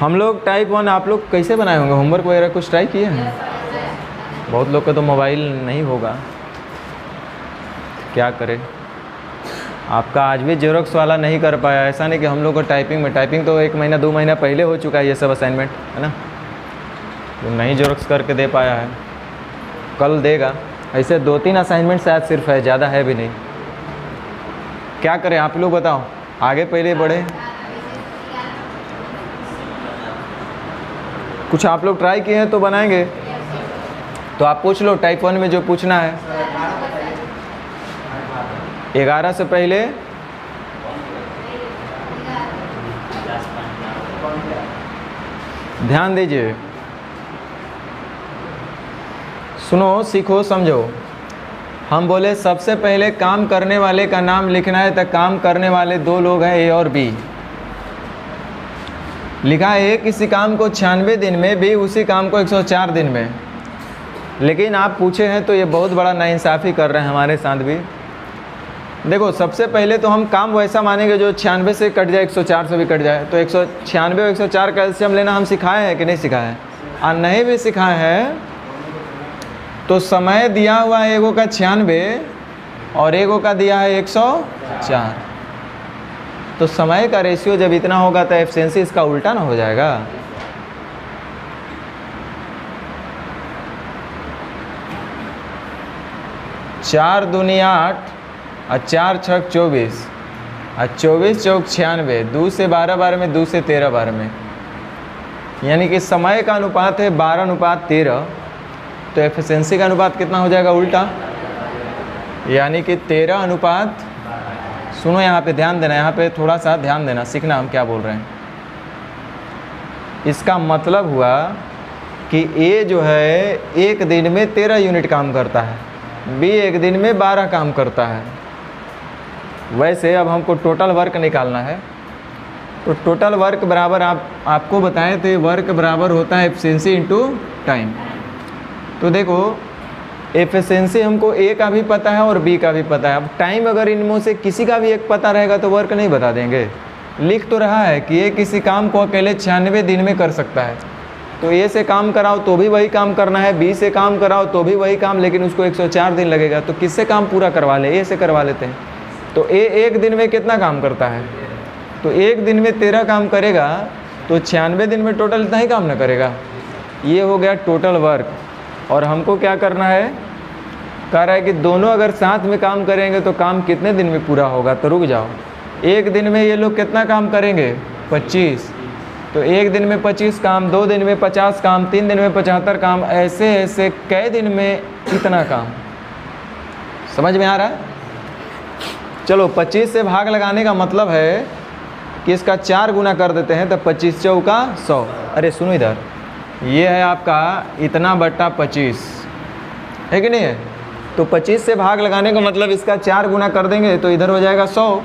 हम लोग टाइप 1 आप लोग कैसे बनाए होंगे? होमवर्क वगैरह कुछ ट्राई किए हैं? बहुत लोग का तो मोबाइल नहीं होगा, क्या करें। आपका आज भी जेरोक्स वाला नहीं कर पाया। ऐसा नहीं कि हम लोग को टाइपिंग तो 1 महीना 2 महीना पहले हो चुका है ये सब असाइनमेंट, है ना। तो नहीं जेरोक्स करके दे पाया है, कल देगा। ऐसे 2-3 असाइनमेंट शायद सिर्फ है, ज़्यादा है भी नहीं। क्या करें आप लोग बताओ, आगे पहले बढ़े। कुछ आप लोग ट्राई किए हैं तो बनाएंगे, तो आप पूछ लो टाइप 1 में जो पूछना है। 11 से पहले ध्यान दीजिए, सुनो, सीखो, समझो। हम बोले सबसे पहले काम करने वाले का नाम लिखना है, तो काम करने वाले 2 लोग हैं, ए और बी। लिखा है ए किसी काम को 96 दिन में, बी उसी काम को 104 दिन में। लेकिन आप पूछे हैं तो ये बहुत बड़ा नाइंसाफ़ी कर रहे हैं हमारे साथ भी। देखो सबसे पहले तो हम काम वैसा मानेंगे जो 96 से कट जाए, 104 से भी कट जाए। तो 196 और 104 का एलसीएम लेना हम सिखाए हैं कि नहीं सिखाए हैं? और नहीं भी सिखाए हैं तो समय दिया हुआ है एगो का 96 और एगो का दिया है 104। तो समय का रेशियो जब इतना होगा तो एफिशिएंसी इसका उल्टा ना हो जाएगा। चार दूनी 8 और 4 छक 24 और 24 चौक 96, 2 से 12 बार में, 2 से 13 बार में, यानी कि समय का अनुपात है 12:13। तो एफिशिएंसी का अनुपात कितना हो जाएगा? उल्टा, यानी कि 13 सुनो यहाँ पे ध्यान देना, यहाँ पे थोड़ा सा ध्यान देना, सीखना हम क्या बोल रहे हैं। इसका मतलब हुआ कि ए जो है 1 दिन में 13 यूनिट काम करता है, बी 1 दिन में 12 काम करता है। वैसे अब हमको टोटल वर्क निकालना है, तो टोटल वर्क बराबर आपको बताए थे, वर्क बराबर होता है एफिशिएंसी इंटू टाइम। तो देखो एफिशिएंसी हमको ए का भी पता है और बी का भी पता है। अब टाइम अगर इनमें से किसी का भी एक पता रहेगा तो वर्क नहीं बता देंगे। लिख तो रहा है कि ए किसी काम को अकेले 96 दिन में कर सकता है, तो ए से काम कराओ तो भी वही काम करना है, बी से काम कराओ तो भी वही काम, लेकिन उसको 104 दिन लगेगा। तो किससे काम पूरा करवा ले? ए से करवा लेते हैं। तो ए 1 दिन में कितना काम करता है? तो 1 दिन में 13 काम करेगा, तो 96 दिन में टोटल इतना ही काम ना करेगा। ये हो गया टोटल वर्क। और हमको क्या करना है? कह रहा है कि दोनों अगर साथ में काम करेंगे तो काम कितने दिन में पूरा होगा? तो रुक जाओ, 1 दिन में ये लोग कितना काम करेंगे? 25। तो 1 दिन में 25 काम, 2 दिन में 50 काम, 3 दिन में 75 काम, ऐसे ऐसे कई दिन में इतना काम। समझ में आ रहा है? चलो 25 से भाग लगाने का मतलब है कि इसका 4 गुना कर देते हैं, तो 25 चौका 100। अरे सुनो इधर, ये है आपका इतना बट्टा 25, है कि नहीं है? तो 25 से भाग लगाने का मतलब इसका 4 गुना कर देंगे तो इधर हो जाएगा 100।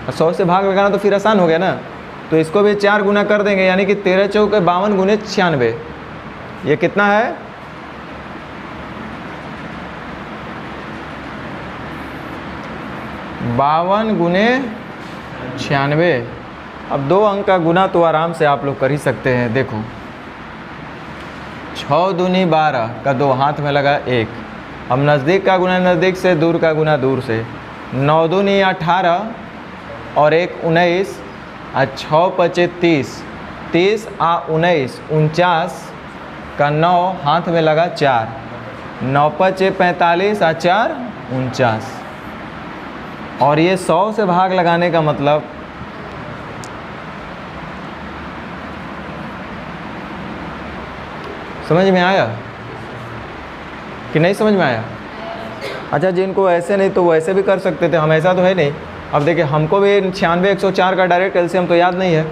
100 से भाग लगाना तो फिर आसान हो गया ना, तो इसको भी 4 गुना कर देंगे, यानी कि 13 चौके 52 गुने 96। ये कितना है? बावन गुने 96। अब 2 अंक का गुना तो आराम से आप लोग कर ही सकते हैं। देखो 6 दूनी 12 का 2 हाथ में लगा 1। अब नज़दीक का गुना नज़दीक से, दूर का गुना दूर से। 9 दूनी 18 और 1 19 और 6 पचे 30, 30 आ 19 49 का 9 हाथ में लगा 4। 9 पचे 45 और 4 49। और ये 100 से भाग लगाने का मतलब समझ में आया कि नहीं समझ में आया? अच्छा, जिनको ऐसे नहीं तो वो ऐसे भी कर सकते थे, हम ऐसा तो है नहीं। अब देखिए हमको भी 96 104 का डायरेक्ट एलसीएम तो याद नहीं है,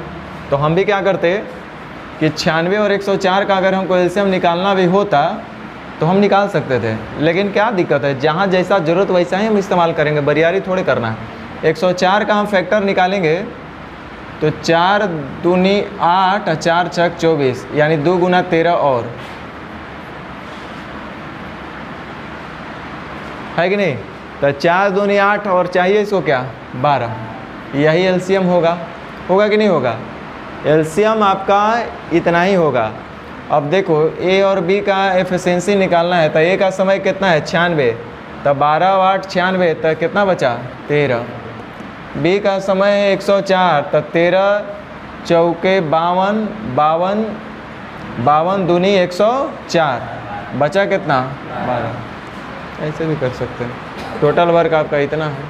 तो हम भी क्या करते कि 96 और 104 का अगर हमको एलसीएम निकालना भी होता तो हम निकाल सकते थे। लेकिन क्या दिक्कत है, जहाँ जैसा ज़रूरत वैसा ही हम इस्तेमाल करेंगे, बरियारी थोड़े करना है। 104 का हम फैक्टर निकालेंगे तो 4 दूनी 8 और 4 छक 24, यानी 2 गुना 13 और, है कि नहीं? तो 4 दूनी 8 और चाहिए इसको क्या? 12। यही एलसीएम होगा कि नहीं होगा? एलसीएम आपका इतना ही होगा। अब देखो ए और बी का एफिशिएंसी निकालना है, तो ए का समय कितना है 96, तो 12 वाट 96, तो कितना बचा 13। बी का समय है 104, तो 13 चौके 52, 52 52 दूनी 104, बचा कितना 12। ऐसे भी कर सकते हैं। टोटल वर्क आपका इतना है।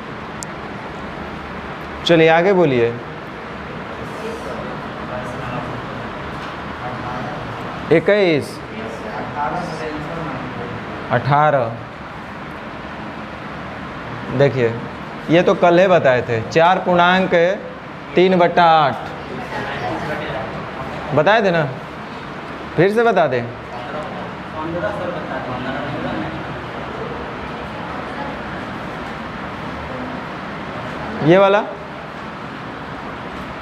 चलिए आगे बोलिए। 21 18, देखिए ये तो कल ही बताए थे, 4.3/8 बताए थे ना, फिर से बता दें। ये वाला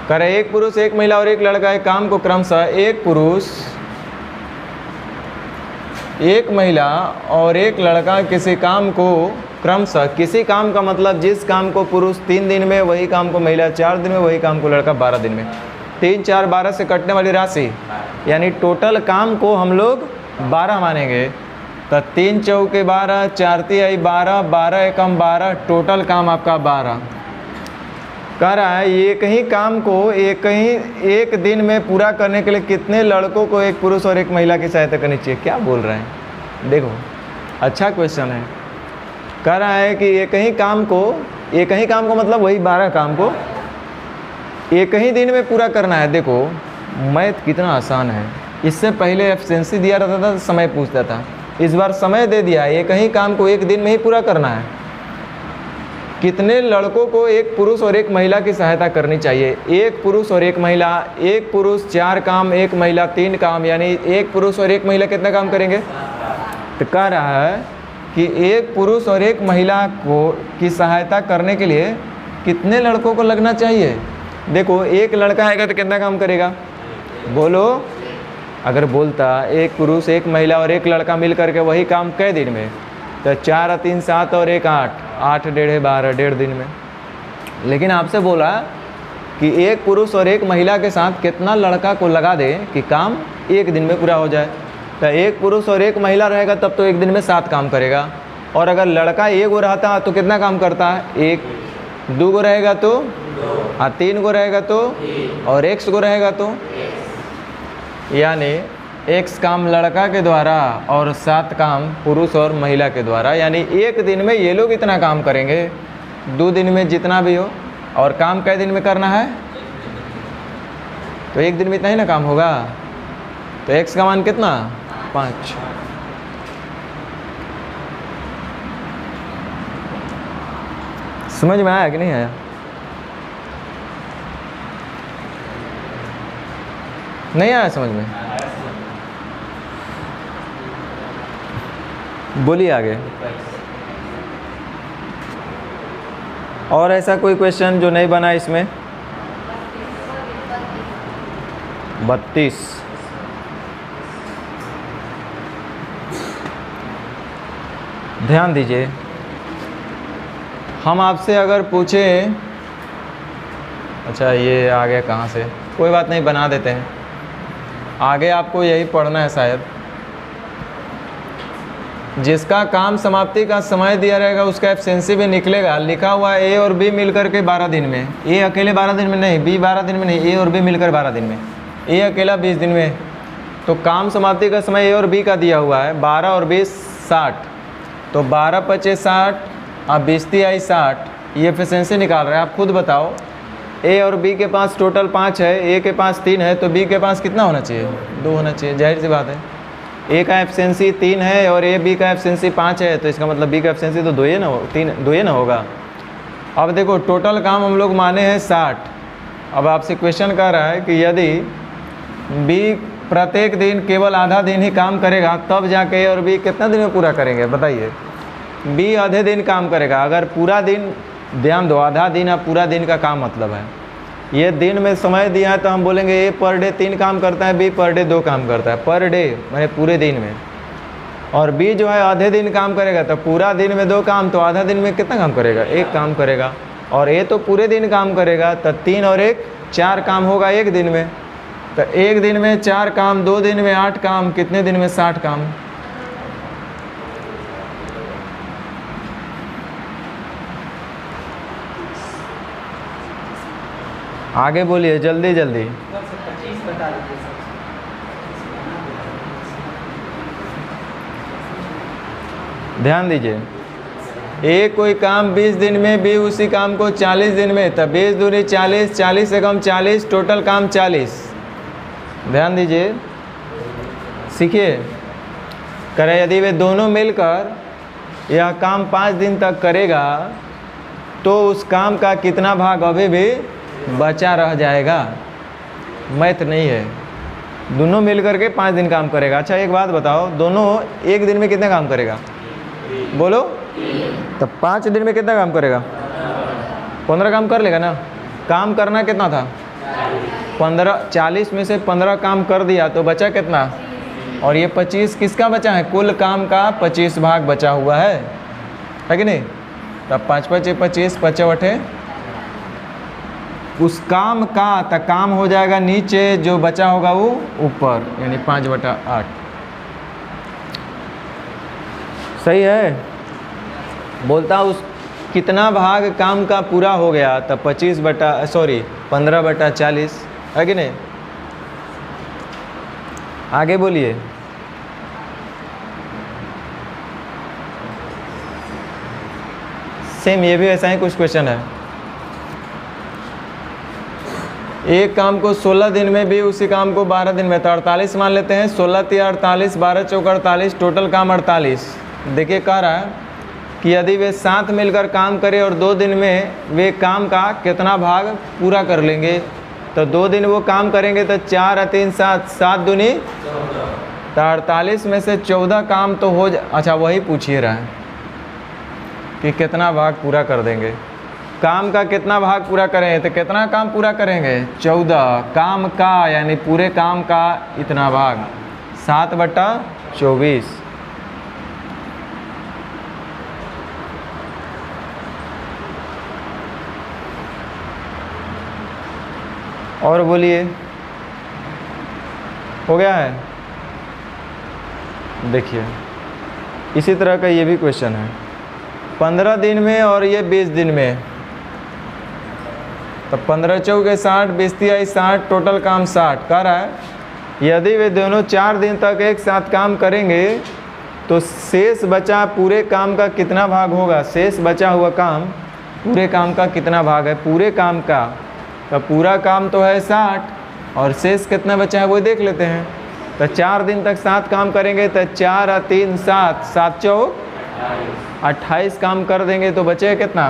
करे, एक पुरुष एक महिला और एक लड़का एक काम को क्रमशः एक पुरुष एक महिला और एक लड़का किसी काम को क्रमशः, किसी काम का मतलब जिस काम को पुरुष 3 दिन में वही काम को महिला 4 दिन में, वही काम को लड़का 12 दिन में। 3 4 12 से कटने वाली राशि यानी टोटल काम को हम लोग 12 मानेंगे। तो 3 चौके 12, 4 तिहाई 12, 12 एकम 12, टोटल काम आपका 12। कह रहा है एक ही काम को एक दिन में पूरा करने के लिए कितने लड़कों को एक पुरुष और एक महिला की सहायता करनी चाहिए। क्या बोल रहे हैं, देखो अच्छा क्वेश्चन है। कह रहा है कि एक ही काम को मतलब वही 12 काम को एक ही दिन में पूरा करना है। देखो मैथ कितना आसान है। इससे पहले एफिशिएंसी दिया रहता था, समय पूछता था, इस बार समय दे दिया है। एक ही काम को एक दिन में ही पूरा करना है। कितने लड़कों को एक पुरुष और एक महिला की सहायता करनी चाहिए। एक पुरुष और एक महिला, एक पुरुष 4 काम, एक महिला 3 काम, यानी एक पुरुष और एक महिला कितना काम करेंगे। तो कह रहा है कि एक पुरुष और एक महिला को की सहायता करने के लिए कितने लड़कों को लगना चाहिए। देखो एक लड़का आएगा तो कितना काम करेगा, बोलो। अगर बोलता एक पुरुष एक महिला और एक लड़का मिल करके वही काम कई दिन में, तो 4 और 3 7 और 1 8, 8 डेढ़ 12, डेढ़ दिन में। लेकिन आपसे बोला कि एक पुरुष और एक महिला के साथ कितना लड़का को लगा दे कि काम एक दिन में पूरा हो जाए। तो एक पुरुष और एक महिला रहेगा तब तो एक दिन में 7 काम करेगा। और अगर लड़का एक गो रहता तो कितना काम करता है, 1 2 गो रहेगा तो, 3 गो रहेगा तो, और x गो रहेगा तो, यानी x काम लड़का के द्वारा और 7 काम पुरुष और महिला के द्वारा। यानी एक दिन में ये लोग इतना काम करेंगे, 2 दिन में जितना भी हो। और काम कै दिन में करना है, तो एक दिन में इतना ही ना काम होगा। तो x का मान कितना 5। समझ में आया कि नहीं आया। नहीं आया समझ में, बोलिए आगे। और ऐसा कोई क्वेश्चन जो नहीं बना इसमें। 32 ध्यान दीजिए। हम आपसे अगर पूछें, अच्छा ये आ गया कहाँ से, कोई बात नहीं बना देते हैं। आगे आपको यही पढ़ना है शायद। जिसका काम समाप्ति का समय दिया रहेगा उसका एफिशिएंसी भी निकलेगा। लिखा हुआ है ए और बी मिलकर के 12 दिन में। ए अकेले 12 दिन में नहीं, बी 12 दिन में नहीं, ए और बी मिलकर 12 दिन में, ए अकेला 20 दिन में। तो काम समाप्ति का समय ए और बी का दिया हुआ है 12 और 20 60। तो 12 5 60 और 20 तिहाई 60। ये एफिशिएंसी निकाल रहे हैं, आप खुद बताओ। ए और बी के पास टोटल 5 है, ए के पास 3 है, तो बी के पास कितना होना चाहिए 2 होना चाहिए। जाहिर सी बात है, ए का एफिशिएंसी 3 है और ए बी का एफिशिएंसी 5 है, तो इसका मतलब बी का एफिशिएंसी तो 2 ही ना हो, 2 ही ना होगा। अब देखो टोटल काम हम लोग माने हैं 60। अब आपसे क्वेश्चन कर रहा है कि यदि बी प्रत्येक दिन केवल आधा दिन ही काम करेगा तब जाके ए और बी कितना दिन में पूरा करेंगे बताइए। बी आधे दिन काम करेगा। अगर पूरा दिन, ध्यान दो, आधा दिन या पूरा दिन का काम मतलब है, ये दिन में समय दिया है तो हम बोलेंगे ए पर डे 3 काम करता है, बी पर डे 2 काम करता है। पर डे मैंने पूरे दिन में। और बी जो है आधे दिन काम करेगा, तो पूरा दिन में 2 काम, तो आधा दिन में कितना काम करेगा 1 काम करेगा। और ए तो पूरे दिन काम करेगा, तो 3 और 1 4 काम होगा एक दिन में। तो एक दिन में 4 काम, 2 दिन में 8 काम, कितने दिन में 60 काम। आगे बोलिए जल्दी जल्दी। ध्यान दीजिए, एक कोई काम 20 दिन में भी उसी काम को 40 दिन में, तब 20 दूनी 40, 40 से कम 40, टोटल काम 40। ध्यान दीजिए, सीखिए। करें यदि वे दोनों मिलकर यह काम 5 दिन तक करेगा तो उस काम का कितना भाग अभी भी बचा रह जाएगा। मैथ नहीं है, दोनों मिलकर के 5 दिन काम करेगा। अच्छा एक बात बताओ, दोनों एक दिन में कितना काम करेगा बोलो? तो 5 दिन में कितना काम करेगा? 15 काम कर लेगा ना। काम करना कितना था? 15। 40 में से 15 काम कर दिया तो बचा कितना? और ये 25 किसका बचा है? कुल काम का 25 भाग बचा हुआ है कि नहीं? तब 5 5 25, 25 उस काम का तक काम हो जाएगा नीचे, जो बचा होगा वो ऊपर, यानी 5/8। सही है। बोलता उस कितना भाग काम का पूरा हो गया, तब 15/40 है कि नहीं? आगे बोलिए। सेम ये भी ऐसा ही कुछ क्वेश्चन है। एक काम को 16 दिन में भी उसी काम को 12 दिन में, तो 48 मान लेते हैं। 16 × 48, 12 × 4 48, टोटल काम 48। देखिए कह रहा है कि यदि वे साथ मिलकर काम करें और 2 दिन में वे काम का कितना भाग पूरा कर लेंगे। तो 2 दिन वो काम करेंगे तो 4 और 3 7, 7 दूनी 48 में से 14 काम तो हो अच्छा वही पूछिए रहा है कि कितना भाग पूरा कर देंगे। काम का कितना भाग पूरा करें, तो कितना काम पूरा करेंगे? 14 काम का, यानी पूरे काम का इतना भाग 7/24। और बोलिए, हो गया है? देखिए इसी तरह का ये भी क्वेश्चन है। 15 दिन में और ये 20 दिन में, तो 15 × 4 = 60, 20 × 60, टोटल काम 60 कह रहा है। यदि वे दोनों 4 दिन तक एक साथ काम करेंगे तो शेष बचा पूरे काम का कितना भाग होगा? शेष बचा हुआ काम पूरे काम का कितना भाग है? पूरे काम का, तो पूरा काम तो है 60 और शेष कितना बचा है वो देख लेते हैं। तो 4 दिन तक 7 काम करेंगे तो 4 और 3 7, 7 4 28 काम कर देंगे तो बचे कितना?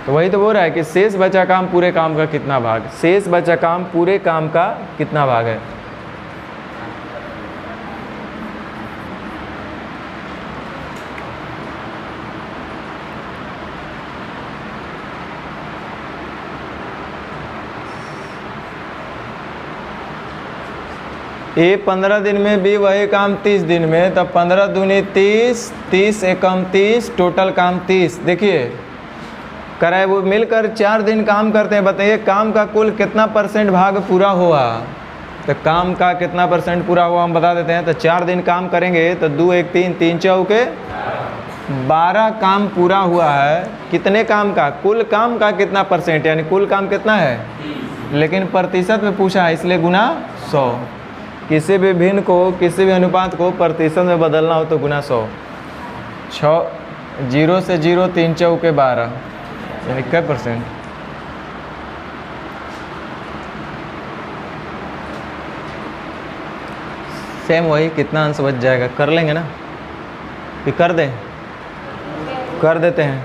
तो वही तो बोल रहा है कि शेष बचा काम पूरे काम का कितना भाग। शेष बचा काम पूरे काम का कितना भाग है? ये 15 दिन में भी वही काम 30 दिन में, तब 15 दूनी 30, 30 एकम 30, टोटल काम 30। देखिए कराए वो मिलकर 4 दिन काम करते हैं। बताइए काम का कुल कितना % भाग पूरा हुआ? तो काम का कितना % पूरा हुआ हम बता देते हैं। तो 4 दिन काम करेंगे तो 2 1 3, 3 4 12 काम पूरा हुआ है। कितने काम का? कुल काम का कितना %, यानी कुल काम कितना है, लेकिन प्रतिशत में पूछा है इसलिए गुना 100। किसी भी भिन्न को, किसी भी अनुपात को प्रतिशत में बदलना हो तो गुना 100। 0 से 0, 3 4 12, यानी क्या %? सेम वही कितना अंश बच जाएगा कर लेंगे ना, कि कर दें? कर देते हैं।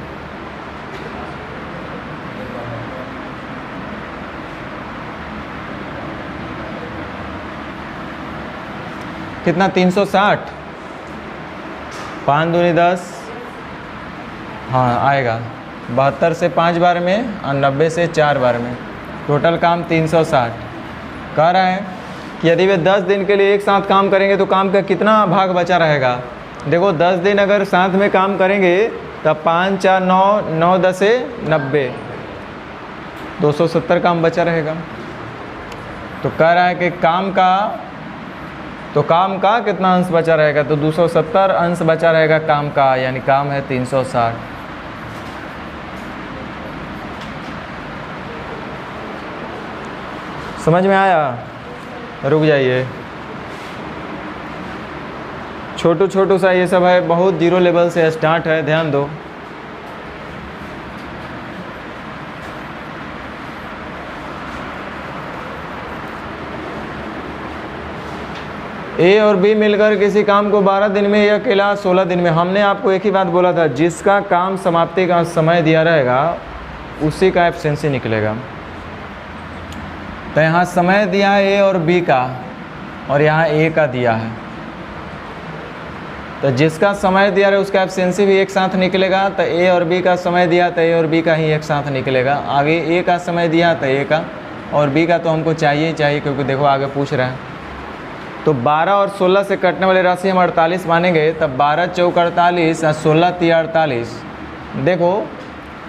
कितना? 360, 5 दूनी 10, हाँ आएगा। 72 से 5 बार में और 90 से 4 बार में, टोटल काम 360। कह रहा है कि यदि वे 10 दिन के लिए एक साथ काम करेंगे तो काम का कितना भाग बचा रहेगा। देखो 10 दिन अगर साथ में काम करेंगे तब 5 4 9, 9 10 90, 270 काम बचा रहेगा। तो कह रहा है कि काम का कितना अंश बचा रहेगा, तो 270 अंश बचा रहेगा काम का, यानी काम है 360। समझ में आया? रुक जाइए, छोटू सा ये सब है, बहुत जीरो लेवल से स्टार्ट है, ध्यान दो। ए और बी मिलकर किसी काम को 12 दिन में या अकेला 16 दिन में। हमने आपको एक ही बात बोला था, जिसका काम समाप्ति का समय दिया रहेगा उसी का एफिशिएंसी निकलेगा। तो यहाँ समय दिया है ए और बी का, और यहाँ ए का दिया है, तो जिसका समय दिया है उसका एफिशिएंसी भी एक साथ निकलेगा। तो ए और बी का समय दिया तो ए और बी का ही एक साथ निकलेगा। आगे ए का समय दिया तो ए का, और बी का तो हमको चाहिए ही चाहिए, क्योंकि देखो आगे पूछ रहा है। तो 12 और 16 से कटने वाली राशि हम 48 मानेंगे, तब 12 चौक 48 और 16 तिया 48। देखो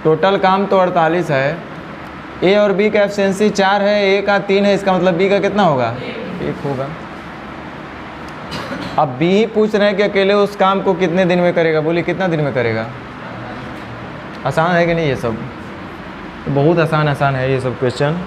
टोटल काम तो 48 है, ए और बी का एफिशिएंसी 4 है, ए का 3 है, इसका मतलब बी का कितना होगा? 1 होगा। अब बी ही पूछ रहे हैं कि अकेले उस काम को कितने दिन में करेगा। बोलिए कितना दिन में करेगा? आसान है कि नहीं? ये सब बहुत आसान है ये सब क्वेश्चन।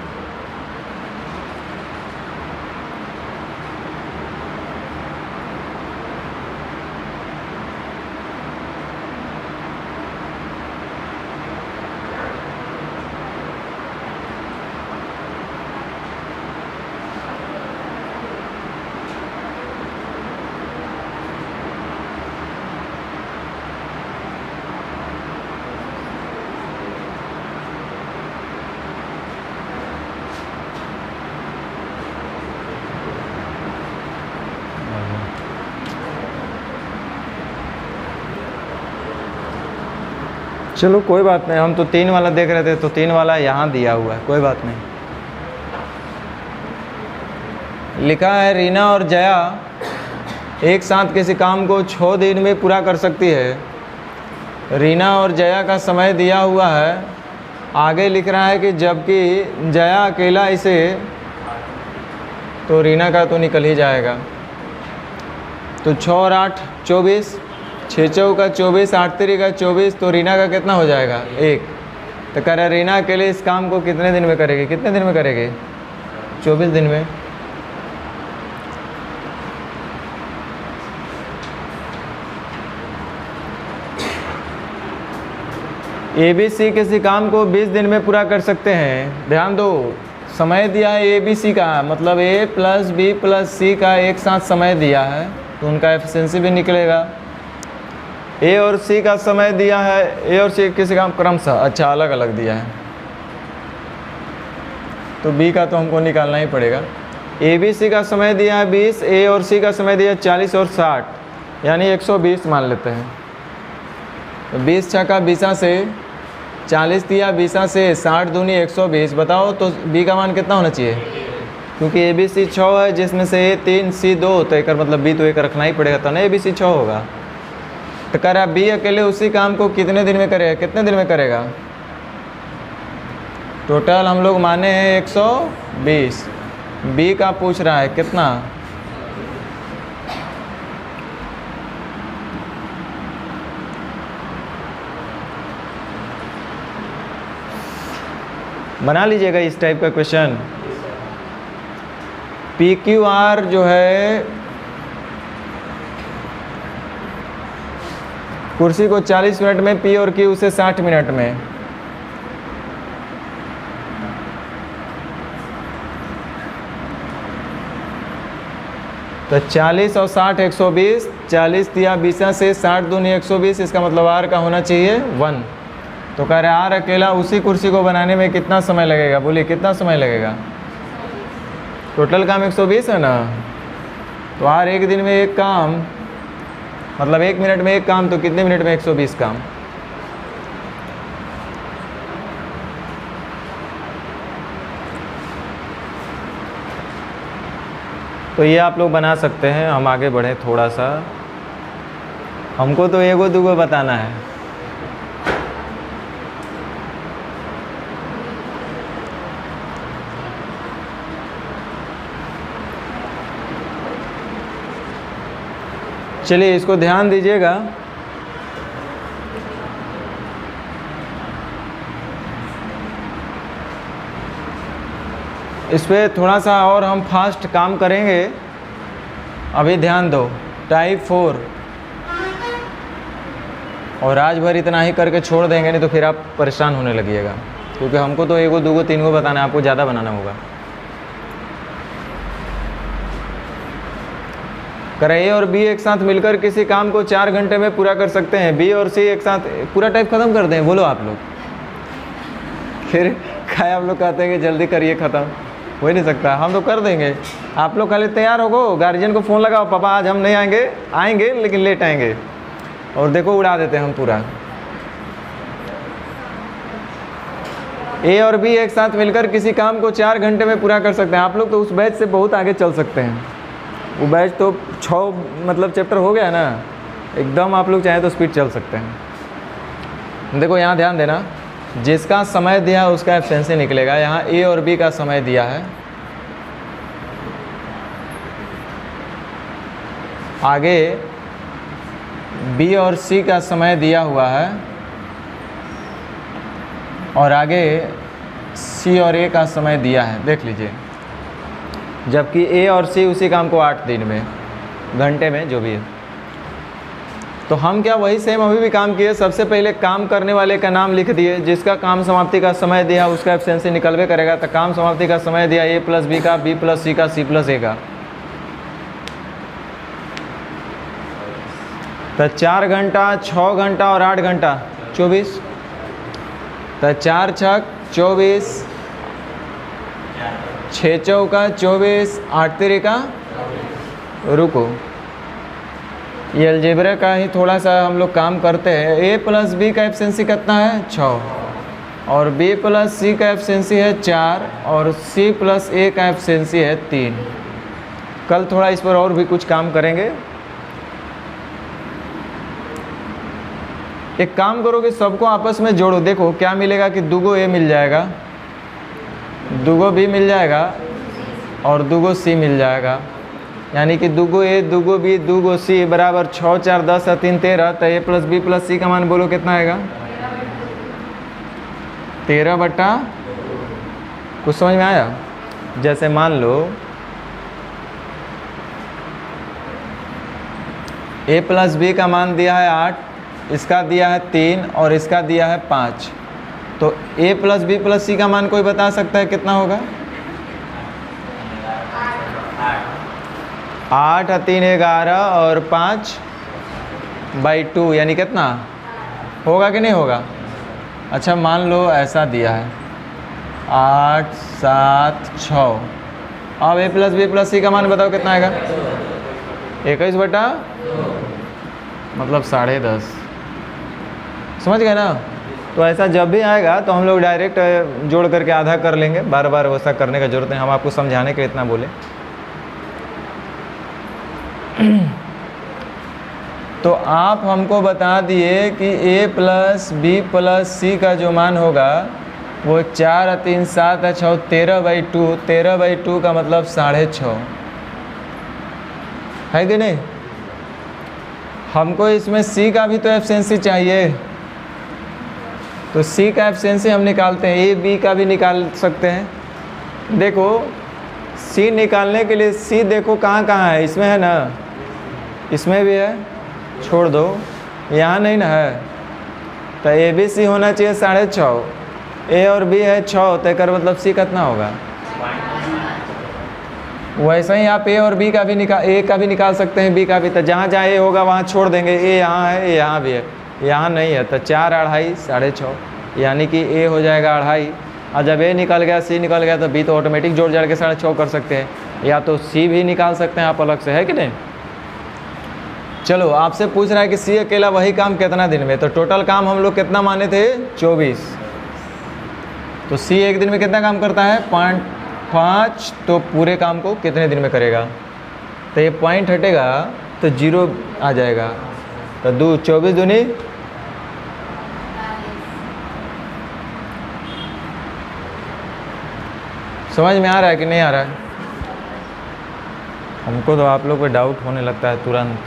चलो कोई बात नहीं, हम तो 3 वाला देख रहे थे, तो 3 वाला यहाँ दिया हुआ है, कोई बात नहीं। लिखा है रीना और जया एक साथ किसी काम को 6 दिन में पूरा कर सकती है। रीना और जया का समय दिया हुआ है। आगे लिख रहा है कि जबकि जया अकेला इसे, तो रीना का तो निकल ही जाएगा। तो 6 और 8 24, 6 चौका 24, 8 तिरिका 24, तो रीना का कितना हो जाएगा? 1। तो कह रहा रीना अकेले इस काम को कितने दिन में करेगी? कितने दिन में करेगी? 24 दिन में। ए बी सी किसी काम को 20 दिन में पूरा कर सकते हैं। ध्यान दो, समय दिया है ए बी सी का, मतलब ए प्लस बी प्लस सी का एक साथ समय दिया है, तो उनका एफिशिएंसी भी निकलेगा। ए और सी का समय दिया है, ए और सी किसी काम क्रमशः, अच्छा अलग अलग दिया है, तो बी का तो हमको निकालना ही पड़ेगा। ए बी सी का समय दिया है 20, ए और सी का समय दिया है 40 और 60, यानी 120 मान लेते हैं। तो 20 छक्का 20 से 40 दिया 20 से 60 दूनी 120। बताओ तो बी का मान कितना होना चाहिए? क्योंकि ए बी सी 6 है, जिसमें से ए 3 सी 2, तो एक मतलब बी तो एक रखना ही पड़ेगा, तो ना ए बी सी 6 होगा। तो कह रहा बी अकेले उसी काम को कितने दिन में करेगा? कितने दिन में करेगा? टोटल हम लोग माने हैं 120। बी का पूछ रहा है कितना? बना लीजिएगा इस टाइप का क्वेश्चन। पी क्यू आर जो है कुर्सी को 40 मिनट में, पी और क्यू से 60 मिनट में। तो 40 और 60 120, 40 दिया 20 से 60 दूनी 120, इसका मतलब आर का होना चाहिए 1। तो कह रहे आर अकेला उसी कुर्सी को बनाने में कितना समय लगेगा? बोलिए कितना समय लगेगा? टोटल काम 120 है ना, तो आर एक दिन में एक काम, मतलब 1 मिनट में एक काम, तो कितने मिनट में 120 काम? तो ये आप लोग बना सकते हैं। हम आगे बढ़ें थोड़ा सा, हमको तो एगो दूगो बताना है। चलिए इसको ध्यान दीजिएगा। इस पर थोड़ा सा और हम फास्ट काम करेंगे। अभी ध्यान दो, टाइप 4 और आज भर इतना ही करके छोड़ देंगे, नहीं तो फिर आप परेशान होने लगिएगा, क्योंकि हमको तो 1 2 3 बताना है, आपको ज़्यादा बनाना होगा। कर ए और बी एक साथ मिलकर किसी काम को 4 घंटे में पूरा कर सकते हैं। बी और सी एक साथ पूरा टाइप ख़त्म कर दें, बोलो आप लोग। फिर क्या आप लोग कहते हैं कि जल्दी करिए ख़त्म, हो ही नहीं सकता। हम तो कर देंगे, आप लोग खाली तैयार हो, गार्जियन को फ़ोन लगाओ, पापा आज हम नहीं आएंगे लेकिन लेट आएंगे, और देखो उड़ा देते हैं हम पूरा। ए और बी एक साथ मिलकर किसी काम को 4 घंटे में पूरा कर सकते हैं। आप लोग तो उस बैच से बहुत आगे चल सकते हैं। वो बैच तो 6 मतलब चैप्टर हो गया ना, एकदम आप लोग चाहें तो स्पीड चल सकते हैं। देखो यहाँ ध्यान देना, जिसका समय दिया है उसका एब्सेंसी निकलेगा। यहाँ ए और बी का समय दिया है, आगे बी और सी का समय दिया हुआ है, और आगे सी और ए का समय दिया है, देख लीजिए। जबकि ए और सी उसी काम को 8 दिन में, घंटे में, जो भी है। तो हम क्या वही सेम अभी भी काम किए। सबसे पहले काम करने वाले का नाम लिख दिए, जिसका काम समाप्ति का समय दिया उसका एब्सेंसी निकलवे करेगा। तो काम समाप्ति का समय दिया ए प्लस बी का, बी प्लस सी का, सी प्लस ए का। तो 4 घंटा, 6 घंटा और 8 घंटा 24। तो 4 छक 24, 6 चौका 24, 8 तिरिका, रुको ये अलजेब्रा का ही थोड़ा सा हम लोग काम करते हैं। ए प्लस बी का एब्सेंसी कितना है 6, और बी प्लस सी का एब्सेंसी है 4, और सी प्लस ए का एब्सेंसी है 3। कल थोड़ा इस पर और भी कुछ काम करेंगे। एक काम करो कि सबको आपस में जोड़ो, देखो क्या मिलेगा कि 2 ए मिल जाएगा, 2 बी मिल जाएगा, और 2 सी मिल जाएगा। यानी कि 2 ए 2 बी 2 सी बराबर 6 4 10 और 3 13। तो ए प्लस बी प्लस सी का मान बोलो कितना आएगा? 13 बटा, कुछ समझ में आया? जैसे मान लो ए प्लस बी का मान दिया है 8, इसका दिया है 3 और इसका दिया है 5। तो ए प्लस बी प्लस सी का मान कोई बता सकता है कितना होगा? 8 और 3 11 और 5/2 यानी कितना होगा कि नहीं होगा? अच्छा मान लो ऐसा दिया है 8 7 6। अब ए प्लस बी प्लस सी का मान बताओ कितना आएगा? 21 बटा मतलब 10.5। समझ गए ना? तो ऐसा जब भी आएगा तो हम लोग डायरेक्ट जोड़ करके आधा कर लेंगे, बार बार वैसा करने का जरूरत नहीं, हम आपको समझाने के लिए इतना बोले। तो आप हमको बता दिए कि ए प्लस बी प्लस सी का जो मान होगा वो 4 और 3 7 और 6 13/2। 13/2 का मतलब 6.5 है कि नहीं? हमको इसमें सी का भी तो एफिशिएंसी चाहिए, तो सी का एफिशिएंसी हम निकालते हैं। ए बी का भी निकाल सकते हैं। देखो सी निकालने के लिए सी देखो कहाँ कहाँ है, इसमें है ना, इसमें भी है, छोड़ दो, यहाँ नहीं ना है। तो ए बी सी होना चाहिए 6.5, ए और बी है 6, तो कर मतलब सी कितना होगा? वैसे ही आप ए और बी का भी ए का भी निकाल सकते हैं, बी का भी। तो जहाँ जहाँ ए होगा वहाँ छोड़ देंगे, ए यहाँ है, ए यहाँ भी है, यहाँ नहीं है। तो 4 2.5 6.5 यानी कि ए हो जाएगा 2.5। और जब ए निकल गया सी निकल गया तो बी तो ऑटोमेटिक जोड़ जाड़ के 6.5 कर सकते हैं, या तो सी भी निकाल सकते हैं आप अलग से, है कि नहीं? चलो आपसे पूछ रहा है कि सी अकेला वही काम कितना दिन में, तो टोटल काम हम लोग कितना माने थे? 24। तो सी एक दिन में कितना काम करता है? 5। तो पूरे काम को कितने दिन में करेगा? तो ये पॉइंट हटेगा तो 0 आ जाएगा। तो 24 दूनी 40। समझ में आ रहा है कि नहीं आ रहा है? हमको तो आप लोग को डाउट होने लगता है तुरंत।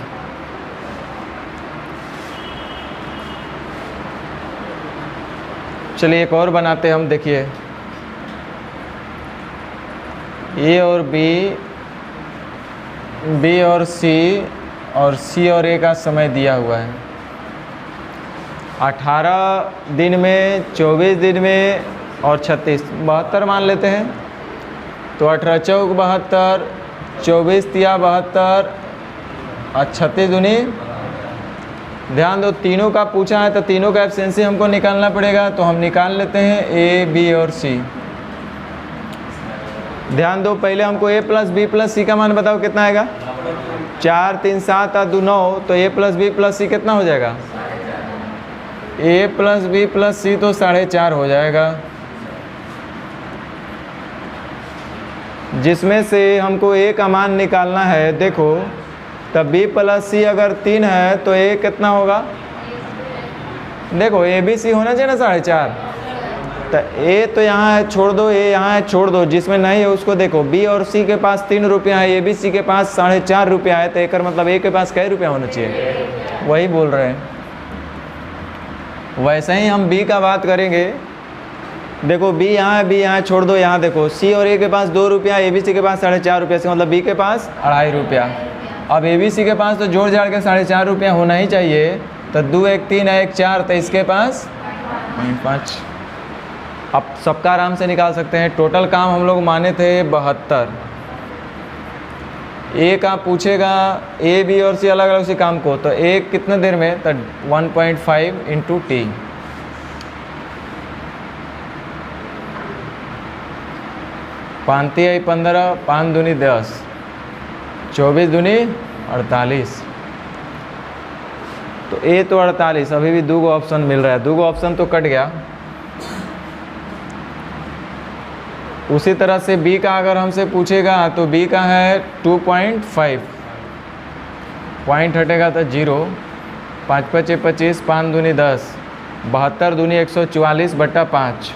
चलिए एक और बनाते हैं हम। देखिए ए और बी और सी और ए का समय दिया हुआ है। 18 दिन में, 24 दिन में और 36, 72 मान लेते हैं। तो 18 चौक 72, 24 तिया 72 और 36 दूनी। ध्यान दो, तीनों का पूछा है तो तीनों का एफिशिएंसी हमको निकालना पड़ेगा। तो हम निकाल लेते हैं ए, बी और सी। ध्यान दो, पहले हमको ए प्लस बी प्लस सी का मान बताओ कितना आएगा। 4 3 7 और 2 9। तो ए प्लस बी प्लस सी कितना हो जाएगा। ए प्लस बी प्लस सी तो 4.5 हो जाएगा, जिसमें से हमको ए का मान निकालना है। देखो तब बी प्लस सी अगर 3 है तो ए कितना होगा। देखो ए बी सी होना चाहिए ना 4.5। तो ए तो यहाँ है, छोड़ दो, ए यहाँ है, छोड़ दो। जिसमें नहीं है उसको देखो। बी और सी के पास 3 रुपया है, ए बी सी के पास 4.5 रुपया है। तो एक मतलब ए के पास कै रुपया होना चाहिए, वही बोल रहे हैं। वैसे ही हम बी का बात करेंगे। देखो बी यहाँ है, बी यहाँ है, छोड़ दो। यहाँ देखो सी और ए के पास 2 रुपया, ए बी सी के पास 4.5 रुपया, से मतलब बी के पास 2.5 रुपया। अब ए बी सी के पास तो जोड़ जाड़ के 4.5 रुपया होना ही चाहिए। तो 2 1 3 1 4, तो इसके पास 5। अब सबका आराम से निकाल सकते हैं। टोटल काम हम लोग माने थे 72। ए का पूछेगा, ए बी और सी अलग अलग उसी काम को। तो ए कितने देर में, तो 1.5 × t। पाँती आई 15, 5 दूनी 10, 24 दूनी 48। तो ए तो 48, अभी भी 2 ऑप्शन मिल रहा है। 2 ऑप्शन तो कट गया। उसी तरह से बी का अगर हमसे पूछेगा तो बी का है 2.5, पॉइंट हटेगा तो 0, 5 5 25, 5 दूनी 10, 72 दूनी 144/5,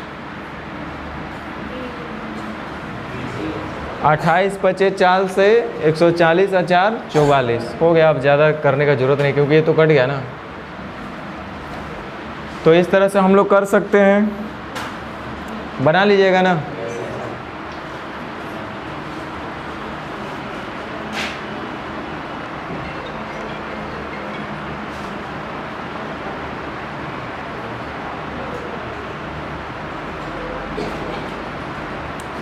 28 25 4 से 140 और 4 44 हो गया। अब ज़्यादा करने का जरूरत नहीं, क्योंकि ये तो कट गया ना। तो इस तरह से हम लोग कर सकते हैं, बना लीजिएगा ना।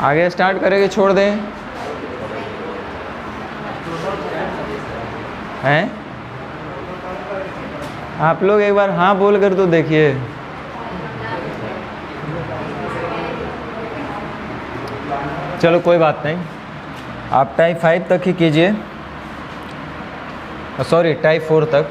आगे स्टार्ट करेंगे, छोड़ दें हैं। आप लोग एक बार हाँ बोल कर तो देखिए। चलो कोई बात नहीं, आप टाइप 5 तक ही कीजिए, सॉरी टाइप 4 तक।